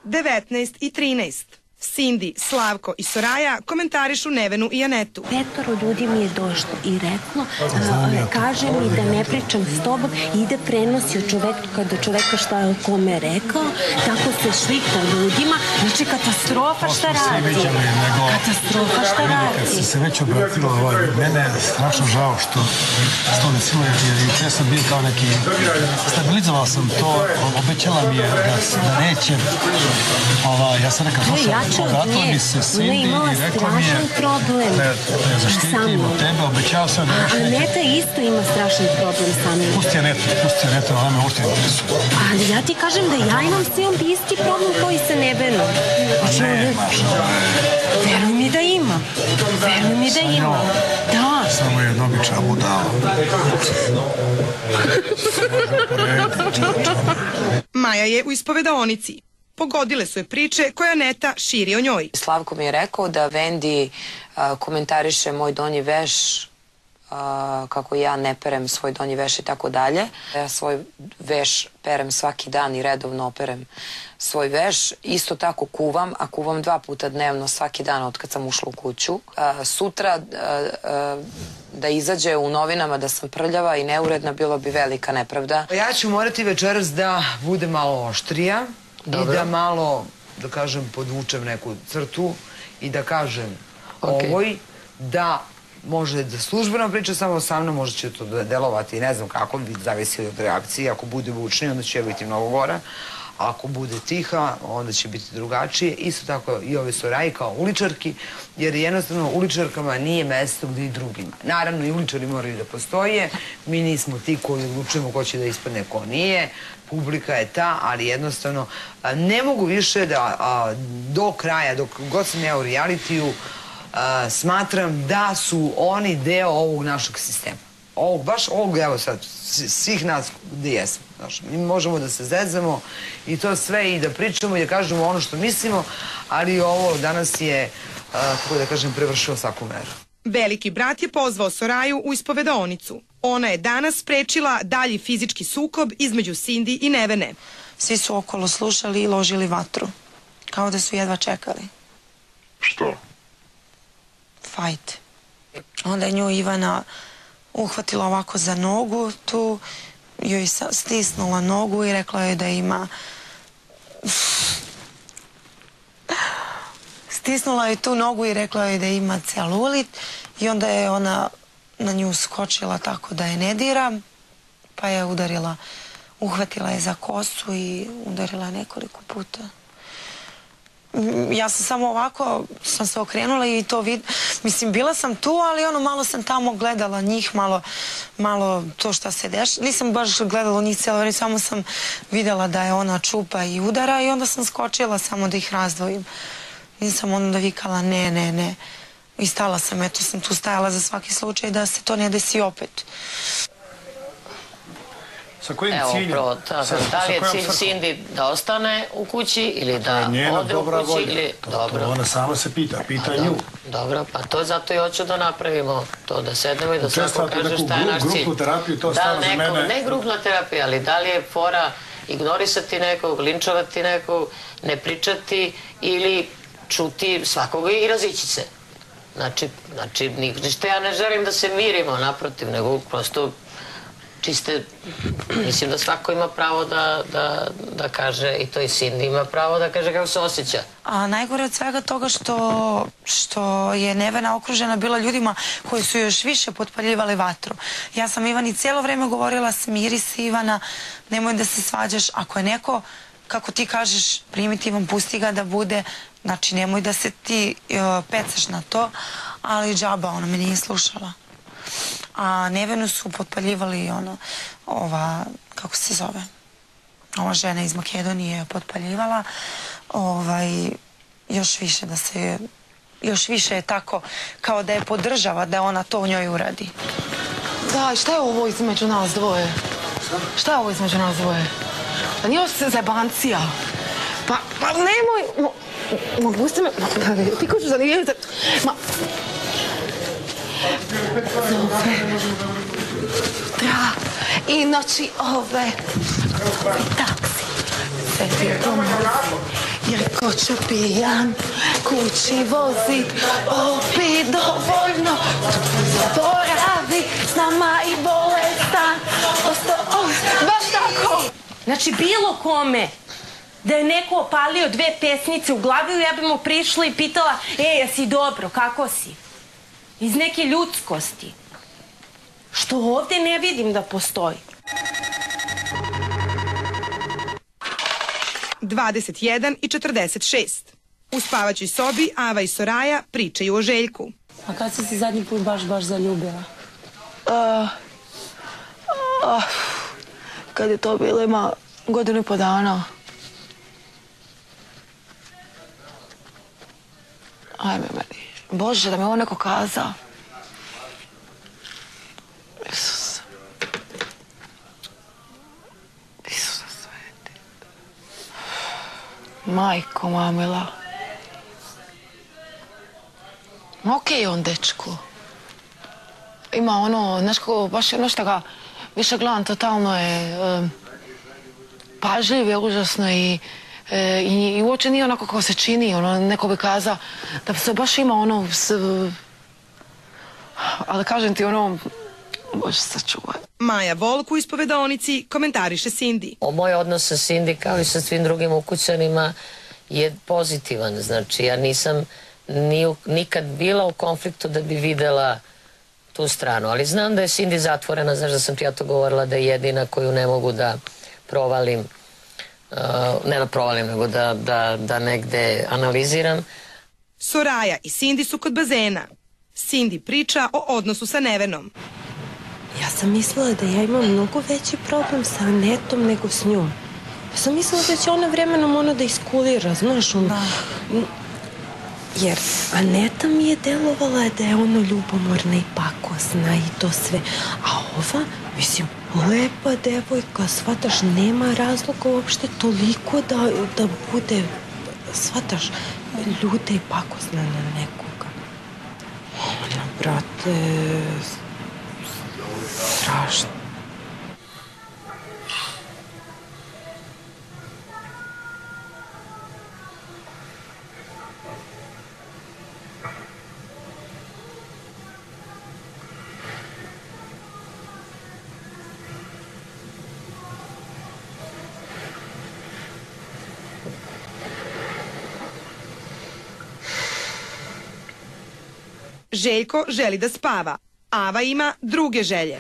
19 i 13. Cindy, Slavko i Soraja komentarišu Nevenu i Anetu. 5 ljudi mi je došlo i reklo, kaže mi da ne pričam s tobom i ide prenosi od čoveka kada čoveka šta je kome rekao, tako se šlika ljudima, znači katastrofa šta radi. Katastrofa šta radi. Kad se već obratilo, mene je strašno žao što to desilo, jer ja sam bio kao neki, stabilizovao sam to, obećala mi je da neće, ja sam rekao, obratila mi se Cindy i rekla mi je da je zaštitim od tebe, obećao sam da neće... Aneta isto ima strašan problem sa mnom. Pusti Anetu, ona me uopšte interesuje. Ali ja ti kažem da ja imam s njom isti problem koji sa Nevenom. Ne, Maša. Veruj mi da ima. Veruj mi da ima. Da. Samo je obična budala. Maja je u ispovedaonici. Pogodile su je priče koje Aneta širi o njoj. Slavko mi je rekao da Vendi komentariše moj donji veš, kako ja ne perem svoj donji veš i tako dalje. Ja svoj veš perem svaki dan i redovno operem svoj veš. Isto tako kuvam, a kuvam 2 puta dnevno svaki dan od kad sam ušla u kuću. Sutra da izađe u novinama da sam prljava i neuredna, bilo bi velika nepravda. Ja ću morati večeras da bude malo oštrija. I da malo, da kažem, podvučem neku crtu i da kažem ovoj da može da službeno priča samo sa mnom, možda će to delovati, ne znam kako, zavisi od reakcije. Ako bude bučnije, onda će ja biti mnogo gora. Ako bude tiha, onda će biti drugačije. Isto tako i ove Soraji kao uličarki, jer jednostavno uličarkama nije mesto gde i drugima. Naravno, i uličari moraju da postoje. Mi nismo ti koji odlučujemo ko će da ispadne, ko nije. Publika je ta, ali jednostavno ne mogu više da do kraja, dok god sam ja u realitiju, smatram da su oni deo ovog našeg sistema. Baš ovog, evo sad, svih nas gde jesmo. Mi možemo da se zezamo i to sve i da pričamo i da kažemo ono što mislimo, ali ovo danas je, kako da kažem, prevršilo svaku meru. Veliki brat je pozvao Soraju u ispovedaonicu. Ona je danas sprečila dalji fizički sukob između Cindy i Nevene. Svi su okolo slušali i ložili vatru. Kao da su jedva čekali. Što? Fajt. Onda je nju Ivana uhvatila ovako za nogu, tu joj stisnula nogu i rekla je da ima... Stisnula je tu nogu i rekla je da ima celulit i onda je ona na nju skočila tako da je ne dira, pa je udarila, uhvatila je za kosu i udarila nekoliko puta. Ja sam samo ovako, sam se okrenula i to mislim, bila sam tu, ali ono, malo sam tamo gledala njih, malo to šta se dešava. Nisam baš gledala njih cijelo vreme, samo sam videla da je ona čupa i udara i onda sam skočila samo da ih razdvojim. Nisam onda vikala ne. I stala sam, eto sam tu stajala za svaki slučaj da se to ne desi opet. Sa kojim ciljem? Evo, da li je cilj Cindy da ostane u kući ili da ode u kući ili... Dobro. Ona sama se pita nju. Dobro, pa to zato i hoću da napravimo to, da sednemo i da svako kaže šta je naš cilj. Grupnu terapiju, to stvarno za mene... Ne grupna terapija, ali da li je fora ignorisati nekog, linčovati nekog, ne pričati ili čuti svakoga i razići se. Znači, ništa ja ne želim da se mirimo, naprotiv, nego prosto čiste, mislim da svako ima pravo da kaže, i to i Cindy ima pravo da kaže kako se osjeća. A najgore od svega toga što je Nevena okružena bila ljudima koji su još više potpaljivali vatru. Ja sam Ivani cijelo vreme govorila, smiri se Ivana, nemoj da se svađaš, ako je neko, kako ti kažeš, primitivan, pusti ga da bude, znači nemoj da se ti pecaš na to, ali džaba, ona me nije slušala. A Nevenu su potpaljivali ova, kako se zove, ova žena iz Makedonije je potpaljivala, još više je tako kao da je podržava da ona to u njoj uradi. Da, šta je ovo između nas dvoje? Šta je ovo između nas dvoje? Pa nije ovo zebancija. Pa nemoj, pusti me, ti ko ću zanimljiv, da, i noći taksi, sve ti je to jer ko će pijan kući vozit, opi dovoljno, zaboravi s nama i bolestan. Baš tako. Znači, bilo kome da je neko opalio 2 pesnice u glavi, ja bi mu prišla i pitala, jesi dobro, kako si? Iz neke ljudskosti. Što ovdje ne vidim da postoji. 21 i 46. U spavaćoj sobi Ava i Soraja pričaju o Željku. A kad si se zadnji put baš zaljubila? Kad je to bilo, ima 1.5 godina. Ajme meni. Bože, da mi ovo neko kaza. Isus. Isuse sveti. Majko, mamila. Okej on, dečko. Ima ono, znaš kako, baš ono što ga više gledam, totalno je pažljiv, je užasno i uopće nije onako kako se čini, ono, neko bi kazao da se baš ima ono, ali kažem ti ono, Bože sačuvaj. Maja Volk u ispovedonici komentariše Cindy. Moj odnos sa Cindy kao i sa svim drugim ukućanima je pozitivan, znači ja nisam nikad bila u konfliktu da bi videla tu stranu, ali znam da je Cindy zatvorena, znaš da sam ti ja to govorila da je jedina koju ne mogu da provalim, ne da provalim, nego da negde analiziram. Soraja i Cindy su kod bazena. Cindy priča o odnosu sa Nevenom. Ja sam mislila da ja imam mnogo veći problem sa Anetom nego s njom. Ja sam mislila da će ona vremenom ono da iskulira, znaš, ono. Jer Aneta mi je delovala da je ono ljubomorna i pakosna i to sve. A ova, mislim, lepa devojka, shvataš, nema razloga uopšte toliko da bude, shvataš, ljuta i pakosna na nekoga. Ona, brate, strašno. Željko želi da spava. Ava ima druge želje.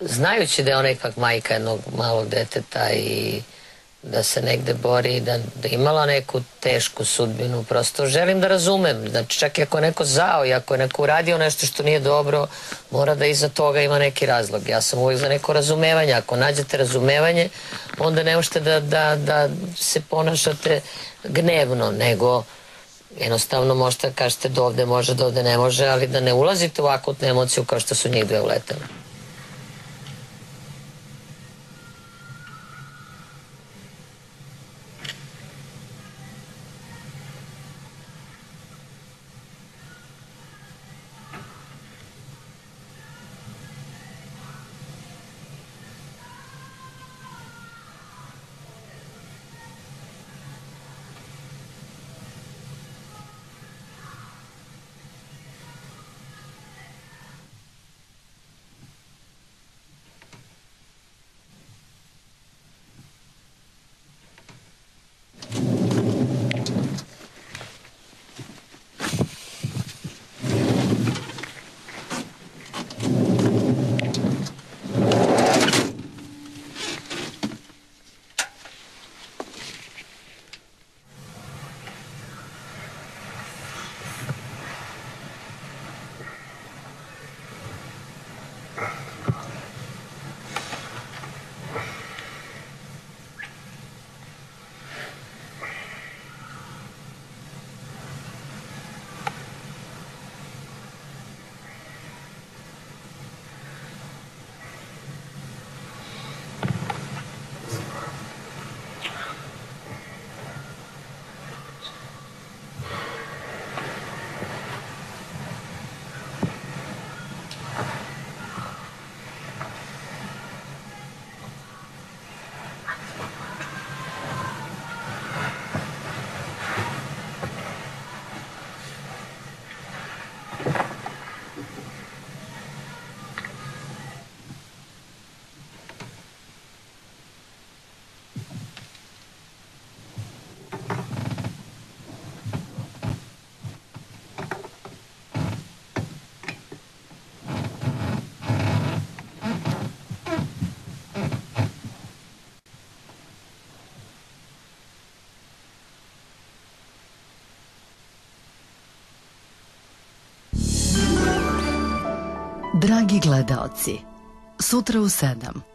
Znajući da je ona ipak majka jednog malog deteta i da se negde bori, da je imala neku tešku sudbinu, prosto želim da razumem. Znači, čak i ako je neko zao i ako je neko uradio nešto što nije dobro, mora da iza toga ima neki razlog. Ja sam uvijek za neko razumevanje. Ako nađete razumevanje, onda ne možete da se ponašate gnevno, nego jednostavno možete da kažete da ovde može, da ovde ne može, ali da ne ulazite u akutnu emociju kao što su njih dve uletele. Dragi gledaoci, sutra u 7